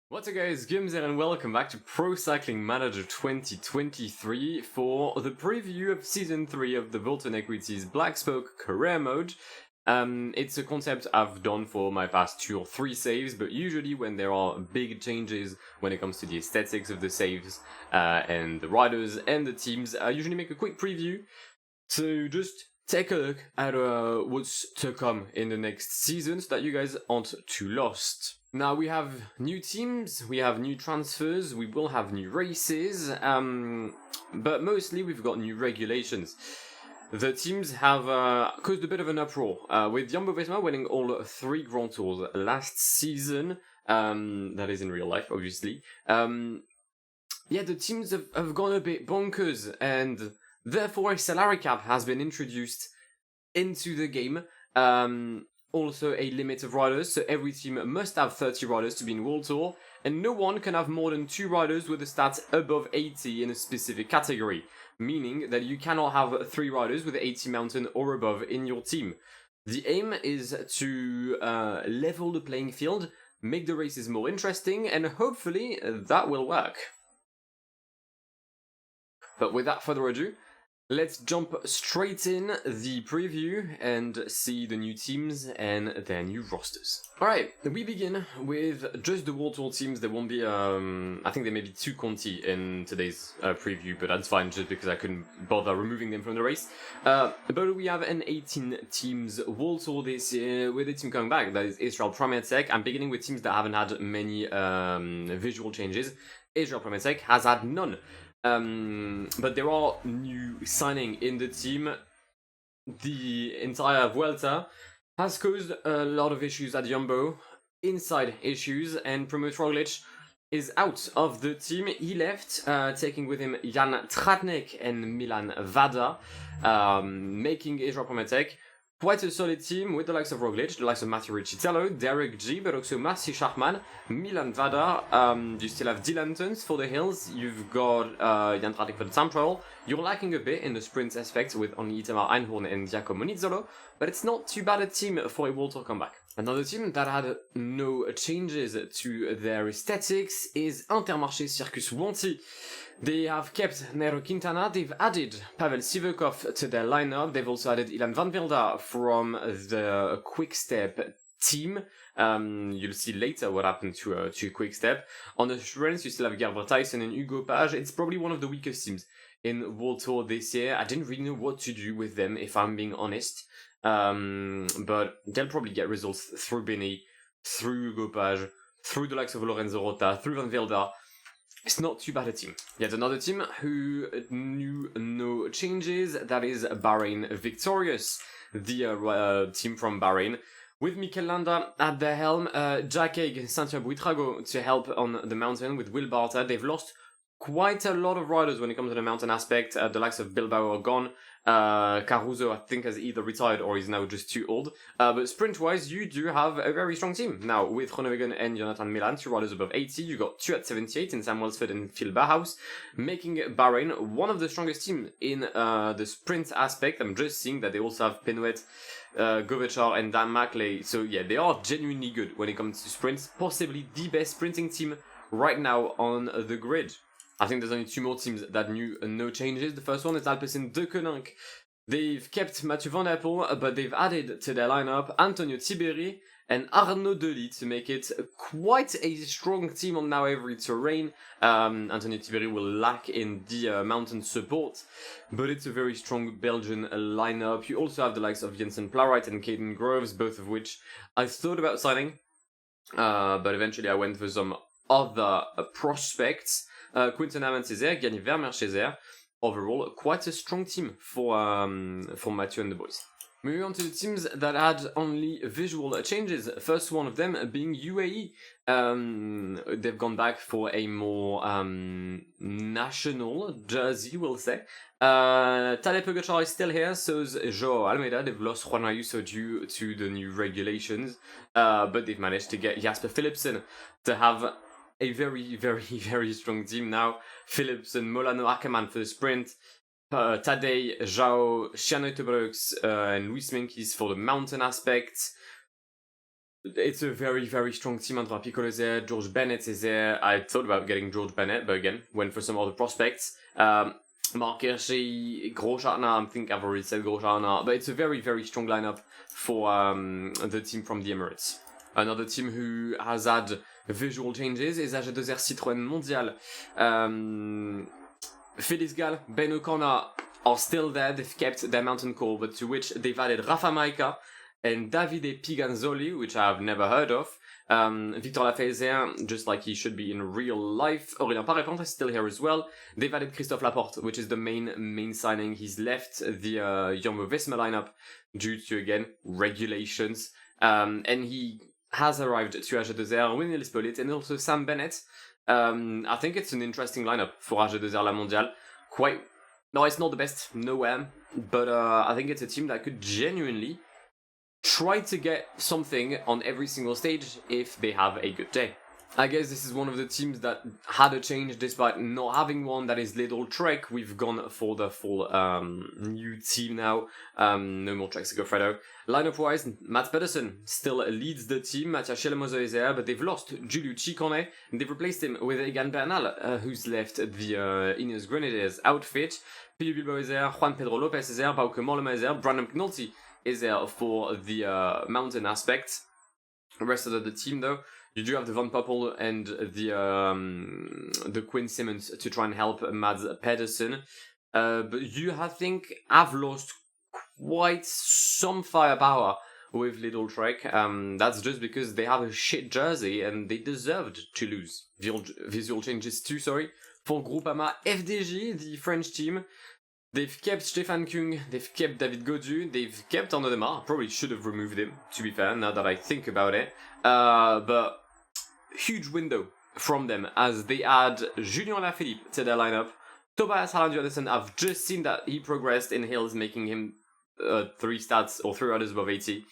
What's up guys, Guillaume here and welcome back to Pro Cycling Manager 2023 for the preview of Season 3 of the Volton Equities Black Spoke Career Mode. It's a concept I've done for my past 2 or 3 saves, but usually when there are big changes when it comes to the aesthetics of the saves and the riders and the teams, I usually make a quick preview to just take a look at what's to come in the next season so that you guys aren't too lost. Now we have new teams, we have new transfers, we will have new races, but mostly we've got new regulations. The teams have caused a bit of an uproar, with Jumbo-Visma winning all 3 Grand Tours last season, that is in real life obviously. The teams have gone a bit bonkers, and therefore a salary cap has been introduced into the game. Also a limit of riders, so every team must have 30 riders to be in World Tour, and no one can have more than 2 riders with a stat above 80 in a specific category, meaning that you cannot have 3 riders with 80 mountain or above in your team. The aim is to level the playing field, make the races more interesting, and hopefully that will work. But without further ado, let's jump straight in the preview and see the new teams and their new rosters. Alright, we begin with just the World Tour teams. There won't be, I think there may be 2 Conti in today's preview, but that's fine just because I couldn't bother removing them from the race. But we have an 18 teams World Tour this year with a team coming back. That is Israel Premier Tech. I'm beginning with teams that haven't had many visual changes. Israel Premier Tech has had none. But there are new signing in the team. The entire Vuelta has caused a lot of issues at Jumbo, inside issues, and Primož Roglič is out of the team. He left, taking with him Jan Tratnik and Milan Vada, making Israel Premier Tech quite a solid team with the likes of Roglič, the likes of Matthew Riccitello, Derek G, but also Massi Schachmann, Milan Vada. You still have Dylan Tuns for the hills. You've got Jan Tratnik for the time trial. You're lacking a bit in the sprint aspect with only Itamar Einhorn and Giacomo Nizzolo, but it's not too bad a team for a World Tour comeback. Another team that had no changes to their aesthetics is Intermarché Circus Wanty. They have kept Nairo Quintana, they've added Pavel Sivakov to their lineup, they've also added Ilan van Wilder from the Quickstep team. You'll see later what happened to Quickstep. On the sprints, you still have Gerber Tyson and Hugo Page. It's probably one of the weakest teams in World Tour this year. I didn't really know what to do with them, if I'm being honest. But they'll probably get results through Beni, through Hugo Page, through the likes of Lorenzo Rota, through Van Wilder. It's not too bad a team. Yet another team who knew no changes, that is Bahrain Victorious, the team from Bahrain. With Mikel Landa at the helm, Jack Haig, Santiago Buitrago to help on the mountain with Will Barta. They've lost quite a lot of riders when it comes to the mountain aspect. The likes of Bilbao are gone. Caruso, I think, has either retired or is now just too old. But sprint-wise, you do have a very strong team. Now, with Groenewegen and Jonathan Milan, 2 riders above 80, you got 2 at 78 in Sam Welsford and Phil Bauhaus, making Bahrain one of the strongest teams in the sprint aspect. I'm just seeing that they also have Penwet, Govechar and Dan Mackley. So yeah, they are genuinely good when it comes to sprints. Possibly the best sprinting team right now on the grid. I think there's only 2 more teams that knew no changes. The first one is Alpecin de Koninck. They've kept Mathieu Van Der Poel, but they've added to their lineup Antonio Tiberi and Arnaud Delis to make it quite a strong team on now every terrain. Antonio Tiberi will lack in the mountain support, but it's a very strong Belgian lineup. You also have the likes of Jensen Plowright and Caden Groves, both of which I thought about signing, but eventually I went for some other prospects. Quinten Amancezer, Gianni Vermeerschezer. Overall, quite a strong team for Mathieu and the boys. Moving on to the teams that had only visual changes. First one of them being UAE. They've gone back for a more national jersey, we'll say. Tadej Pogacar is still here, so is Joao Almeida. They've lost Juan Ayuso due to the new regulations, but they've managed to get Jasper Philipsen to have a very, very, very strong team now. Philipsen, Molano, Ackermann for the sprint. Tadej, Joao, Siano Tobreux, and Luis Menkes for the mountain aspect. it's a very, very strong team. Andrea Piccolo is there, George Bennett is there. I thought about getting George Bennett, but again, went for some other prospects. Mark Hirschi, Groschartner, I think I've already said Groschartner, but it's a very, very strong lineup for the team from the Emirates. Another team who has had visual changes is AG2R Citroën Mondial. Félix Gall, Ben O'Connor are still there. They've kept their mountain core, but to which they've added Rafa Maika and Davide Piganzoli, which I've never heard of. Victor Lafay is there, just like he should be in real life. Aurélien Paré-Pente is still here as well. They've added Christophe Laporte, which is the main signing. He's left the Jumbo-Visma lineup due to, again, regulations. And he has arrived to AG2R, Winnie Lispolit, and also Sam Bennett. I think it's an interesting lineup for AG2R La Mondiale. No, it's not the best, nowhere, but I think it's a team that could genuinely try to get something on every single stage if they have a good day. I guess this is one of the teams that had a change despite not having one. That is Little Trek. We've gone for the full new team now. No more Trek Segafredo. Lineup wise, Matt Pedersen still leads the team. Mathias Schelemoser is there, but they've lost Giulio Ciccone and they've replaced him with Egan Bernal, who's left the Ineos Grenadiers outfit. Pio Bilbao is there, Juan Pedro Lopez is there, Bauke Mollema is there, Brandon McNulty is there for the mountain aspect. The rest of the team, though, you do have the Van Poppel and the Quinn Simmons to try and help Mads Pedersen. But you, I think, have lost quite some firepower with Little Trek. That's just because they have a shit jersey and they deserved to lose. Visual changes too, sorry. For Groupama FDJ, the French team, they've kept Stefan Kung, they've kept David Gaudu, they've kept Arnaud Demar. Probably should have removed him, to be fair, now that I think about it. But huge window from them as they add Julien Lafilippe to their lineup. Tobias Halland-Johannessen, I've just seen that he progressed in hills, making him 3 stats or 3 others above 80.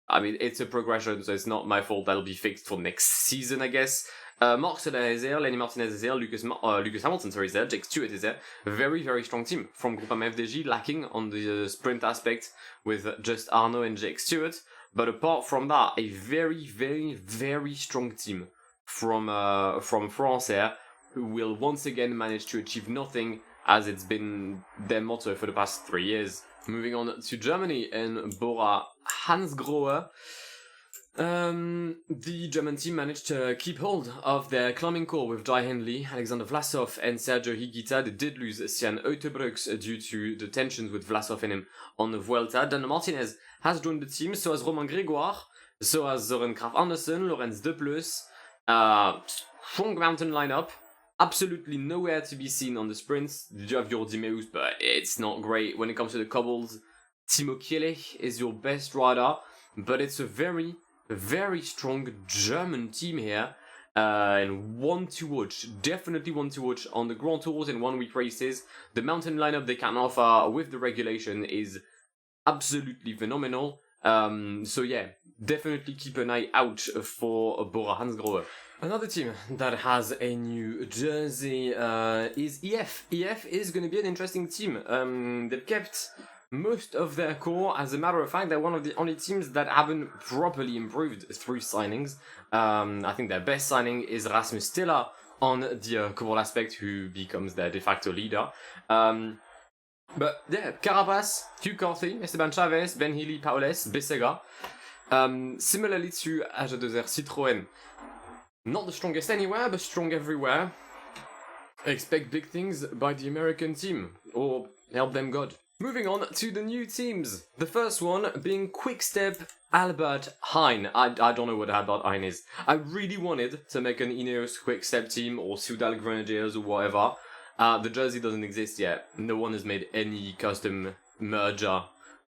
I mean, it's a progression, so it's not my fault. That'll be fixed for next season, I guess. Marc Soler is there, Lenny Martinez is there, Lucas Hamilton is there, Jake Stewart is there. Very, very strong team from Groupama FDJ, lacking on the sprint aspect with just Arnaud and Jake Stewart. But apart from that, a very, very, very strong team from France here, who will once again manage to achieve nothing, as it's been their motto for the past 3 years. Moving on to Germany and Bora Hansgrohe. The German team managed to keep hold of their climbing core with Jai Hindley, Alexander Vlasov, and Sergio Higuita. They did lose Sian Uitebrooks due to the tensions with Vlasov and him on the Vuelta. Dan Martinez has joined the team, so has Romain Grégoire, so has Søren Kragh Andersen, Lorenz De Plus. Strong mountain lineup. Absolutely nowhere to be seen on the sprints. You have Jordi Meus, but it's not great. When it comes to the cobbles, Timo Kielich is your best rider, but it's a very, very strong German team here, and one to watch. Definitely one to watch on the Grand Tours and 1 week races. The mountain lineup they can offer with the regulation is absolutely phenomenal. So yeah, definitely keep an eye out for Bora Hansgrohe. Another team that has a new jersey is EF. EF is going to be an interesting team. They've kept most of their core. As a matter of fact, they're one of the only teams that haven't properly improved through signings. I think their best signing is Rasmus Stiller on the Cobble aspect, who becomes their de facto leader. But yeah, Carapaz, Hugh Carthy, Esteban Chavez, Ben Healy, Paules, Besega. Similarly to AG2R Citroën, not the strongest anywhere, but strong everywhere. Expect big things by the American team, or help them God. Moving on to the new teams. The first one being Quickstep Albert Heijn. I don't know what Albert Heijn is. I really wanted to make an Ineos Quickstep team or Soudal Grenadiers or whatever. The jersey doesn't exist yet. No one has made any custom merger.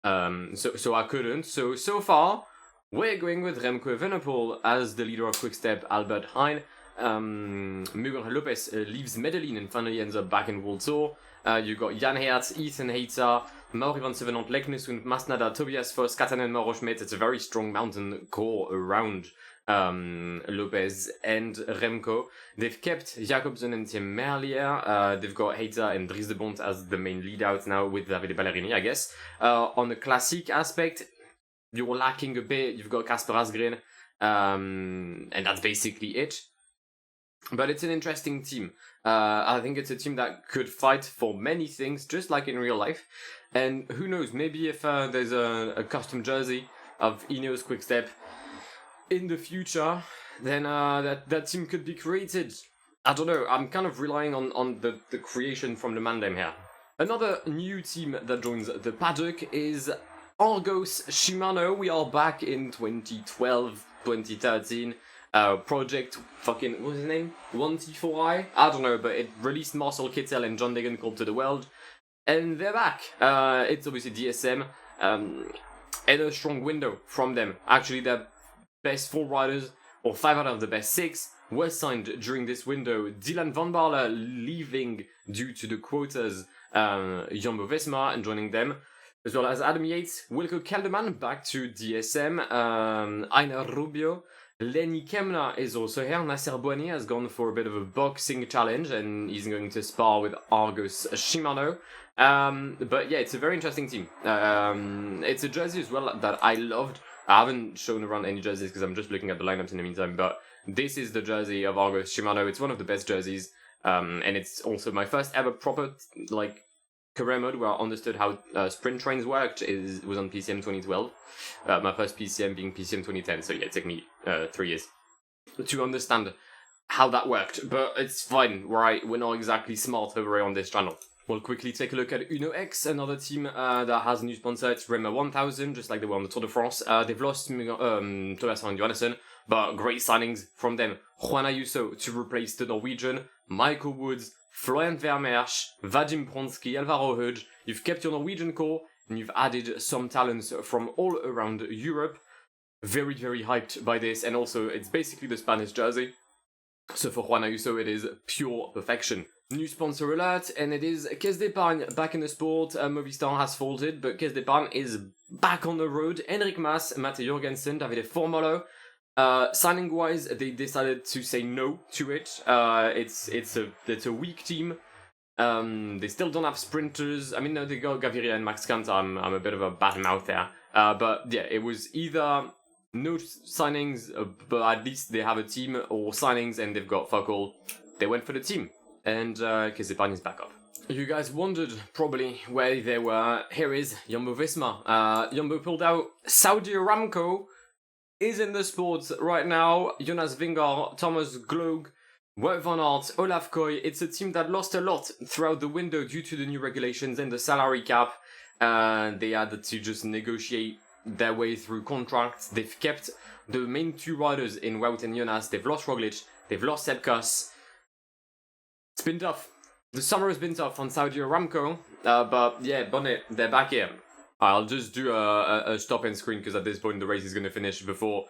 So I couldn't. So far, we're going with Remco Evenepoel as the leader of Quickstep Albert Heijn. Miguel Lopez leaves Medellin and finally ends up back in World Tour. You got Jan Hertz, Ethan Hayter, Mauri van Sevenant, Leknesund, Masnada, Tobias Foss, Katanen, Mauro Schmidt. It's a very strong mountain core around Lopez and Remco. They've kept Jacobsen and Tim Merlier. They've got Hayter and Dries de Bont as the main lead out now with Davide Ballerini, I guess. On the classic aspect, you're lacking a bit. You've got Kasper Asgreen, and that's basically it. But it's an interesting team. I think it's a team that could fight for many things, just like in real life. And who knows, maybe if there's a custom jersey of Ineos Quickstep in the future, then that team could be created. I don't know, I'm kind of relying on the creation from the Mandem here. Another new team that joins the paddock is Argos Shimano. We are back in 2012, 2013. Project fucking, what was his name? 1T4i? I don't know, but it released Marcel Kittel and John Degenkolb to the world. And they're back. It's obviously DSM. And a strong window from them. Actually, their best 4 riders, or 5 out of the best 6, were signed during this window. Dylan van Baarle leaving due to the quotas, Jumbo-Visma, and joining them, as well as Adam Yates, Wilco Kelderman back to DSM, Einar Rubio, Lenny Kemna is also here. Nasser Bouhanni has gone for a bit of a boxing challenge, and he's going to spar with Argos Shimano. But yeah, it's a very interesting team. It's a jersey as well that I loved. I haven't shown around any jerseys because I'm just looking at the lineups in the meantime, but this is the jersey of Argos Shimano. It's one of the best jerseys, and it's also my first ever proper, like, career mode where I understood how sprint trains worked. Was on PCM 2012. My first PCM being PCM 2010, so yeah, it took me 3 years to understand how that worked, but it's fine, right? We're not exactly smart over here on this channel. We'll quickly take a look at UNOX, another team that has a new sponsor. It's Rema 1000, just like they were on the Tour de France. They've lost Thomas and Johannesson, but great signings from them. Juan Ayuso to replace the Norwegian, Michael Woods, Florian Vermeersch, Vadim Pronsky, Alvaro Hodge. You've kept your Norwegian core, and you've added some talents from all around Europe. Very, very hyped by this, and also it's basically the Spanish jersey. So for Juan Ayuso, it is pure perfection. New sponsor alert, and it is Caisse d'Epargne back in the sport. Movistar has folded, but Caisse d'Epargne is back on the road. Henrik Mas, Mate Jorgensen, Davide Formolo. Signing wise, they decided to say no to it. It's a weak team. They still don't have sprinters. I mean, no, they got Gaviria and Max Kant. I'm a bit of a bad mouth there. But yeah, it was either no signings, but at least they have a team, or signings and they've got fuck all. They went for the team, and Caisse d'Epargne is back up. You guys wondered probably where they were. Here is Jumbo-Visma. Jumbo pulled out. Saudi Aramco is in the sport right now. Jonas Vingegaard, Thomas Gloag, Wout van Aert, Olaf Koy. It's a team that lost a lot throughout the window due to the new regulations and the salary cap. They had to just negotiate their way through contracts. They've kept the main 2 riders in Wout and Jonas. They've lost Roglic. They've lost Sepp Kuss. It's been tough. The summer has been tough on Saudi Aramco. But yeah, Bonnet, they're back here. I'll just do a stop and screen because at this point the race is going to finish before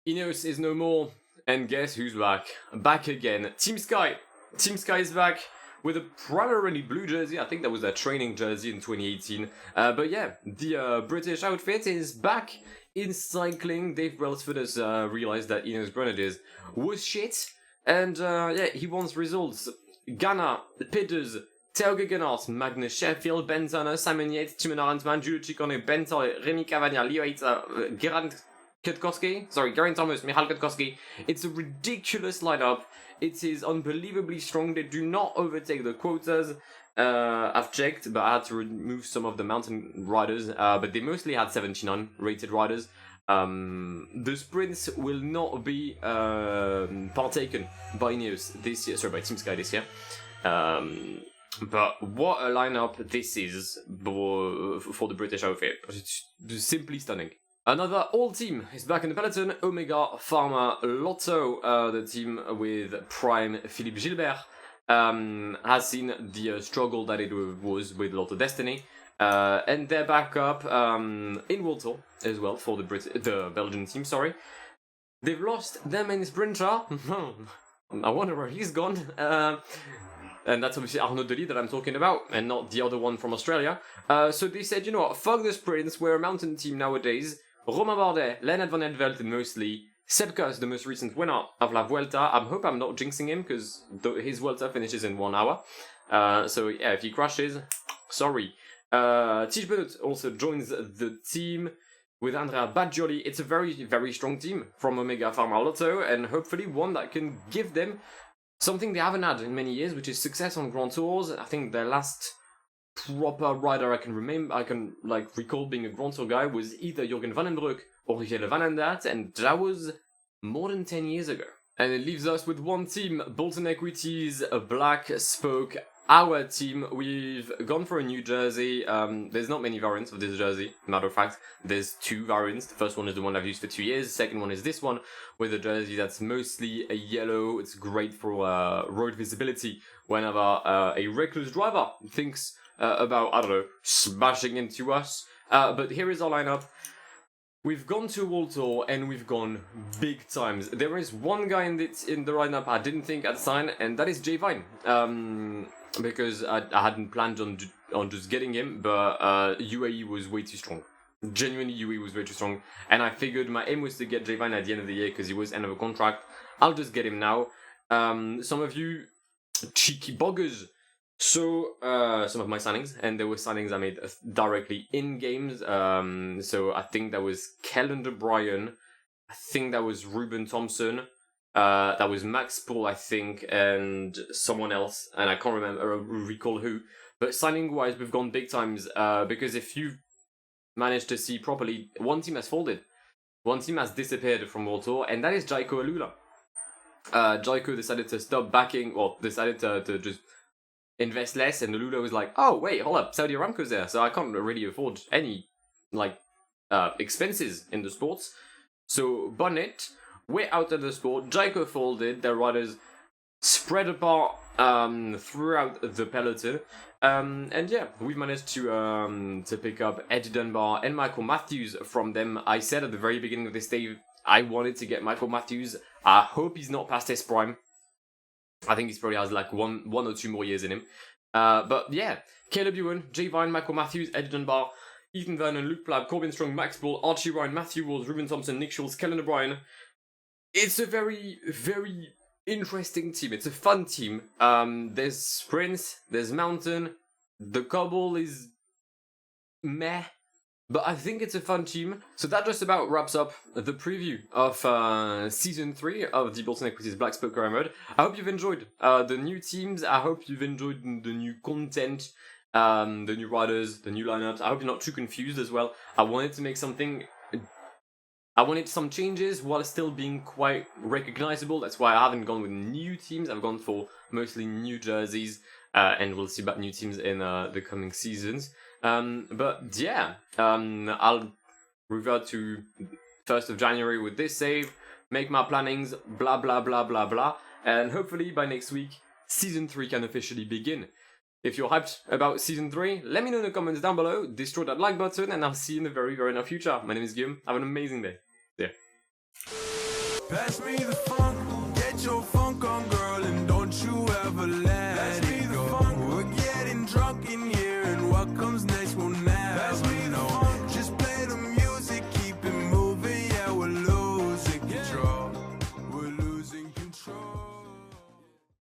Ineos is no more. And guess who's back? Back again. Team Sky. Team Sky is back with a primarily blue jersey. I think that was their training jersey in 2018. But yeah, the British outfit is back in cycling. Dave Brailsford has realized that Ineos Grenadiers was shit. And yeah, he wants results. Ghana, Peters, Theo Gegenhardt, Magnus Sheffield, Ben Turner, Simon Yates, Timon Arendtman, Giulio Ciccone, Ben Toy, Remy Cavagna, Leo Yates, Geraint Thomas, Michal Kwiatkowski. It's a ridiculous lineup. It is unbelievably strong. They do not overtake the quotas. I've checked, but I had to remove some of the mountain riders. But they mostly had 79 rated riders. The sprints will not be partaken by Ineos this year. Sorry, by Team Sky this year. But what a lineup this is for the British outfit. It's simply stunning. Another old team is back in the peloton. Omega Pharma Lotto, the team with Prime Philippe Gilbert, has seen the struggle that it was with Lotto Destiny. And they're back up in World Tour as well for the Belgian team, sorry. They've lost their main sprinter. I wonder where he's gone. And that's obviously Arnaud Delis that I'm talking about, and not the other one from Australia. So they said, you know what, fuck the sprints, we're a mountain team nowadays. Romain Bardet, Lennart van Etvelt mostly, Sepp Kuss, the most recent winner of La Vuelta. I hope I'm not jinxing him, because his Vuelta finishes in 1 hour. So yeah, if he crashes, sorry. Tish Benoot also joins the team. with Andrea Baggioli. It's a very, very strong team from Omega Pharma Lotto, and hopefully one that can give them something they haven't had in many years, which is success on Grand Tours. I think their last proper rider I can recall being a Grand Tour guy was either Jürgen Van den Broek or Michele Van Aert, and that was more than 10 years ago. And it leaves us with one team, Bolton Equities, a black spoke. Our team, we've gone for a new jersey. There's not many variants of this jersey. Matter of fact, there's 2 variants. The first one is the one I've used for 2 years. The second one is this one with a jersey that's mostly a yellow. It's great for road visibility whenever a reckless driver thinks about, I don't know, smashing into us. But here is our lineup. We've gone to a World Tour and we've gone big times. There is one guy in the lineup I didn't think I'd sign, and that is Jay Vine. Because I hadn't planned on just getting him, but UAE was way too strong. Genuinely, UAE was way too strong, and I figured my aim was to get Jay Vine at the end of the year because he was end of a contract. I'll just get him now. Some of you cheeky buggers saw some of my signings, and there were signings I made directly in games. So I think that was Calendar Bryan, I think that was Ruben Thompson. That was Max Paul, I think, and someone else, and I can't recall who. But signing-wise, we've gone big times, because if you've managed to see properly, one team has folded. One team has disappeared from World Tour, and that is Jaiko Alula. Jaiko decided to stop backing, decided to just invest less, and Alula was like, oh, wait, hold up, Saudi Aramco's there, so I can't really afford any, expenses in the sports. So, Bonnet, we're out of the sport. Jaiko folded. Their riders spread apart throughout the peloton. And yeah, we've managed to pick up Eddie Dunbar and Michael Matthews from them. I said at the very beginning of this day, I wanted to get Michael Matthews. I hope he's not past his prime. I think he probably has one or 2 more years in him. But yeah, Caleb Ewan, Jay Vine, Michael Matthews, Eddie Dunbar, Ethan Vernon, Luke Platt, Corbin Strong, Max Bull, Archie Ryan, Matthew Walls, Ruben Thompson, Nick Schultz, Calendar Bryan. It's a very, very interesting team. It's a fun team. There's sprints, there's mountain, the cobble is meh, but I think it's a fun team. So that just about wraps up the preview of Season 3 of the Bolton Equities Black Spoke Career Mode. I hope you've enjoyed the new teams. I hope you've enjoyed the new content, the new riders, the new lineups. I hope you're not too confused as well. I wanted some changes while still being quite recognizable. That's why I haven't gone with new teams. I've gone for mostly new jerseys, and we'll see about new teams in the coming seasons. But yeah, I'll revert to 1st of January with this save, make my plannings, blah, blah, blah, blah, blah. And hopefully by next week, Season 3 can officially begin. If you're hyped about Season 3, let me know in the comments down below, destroy that like button, and I'll see you in the very, very near future. My name is Guillaume. Have an amazing day. See ya. Pass me the funk.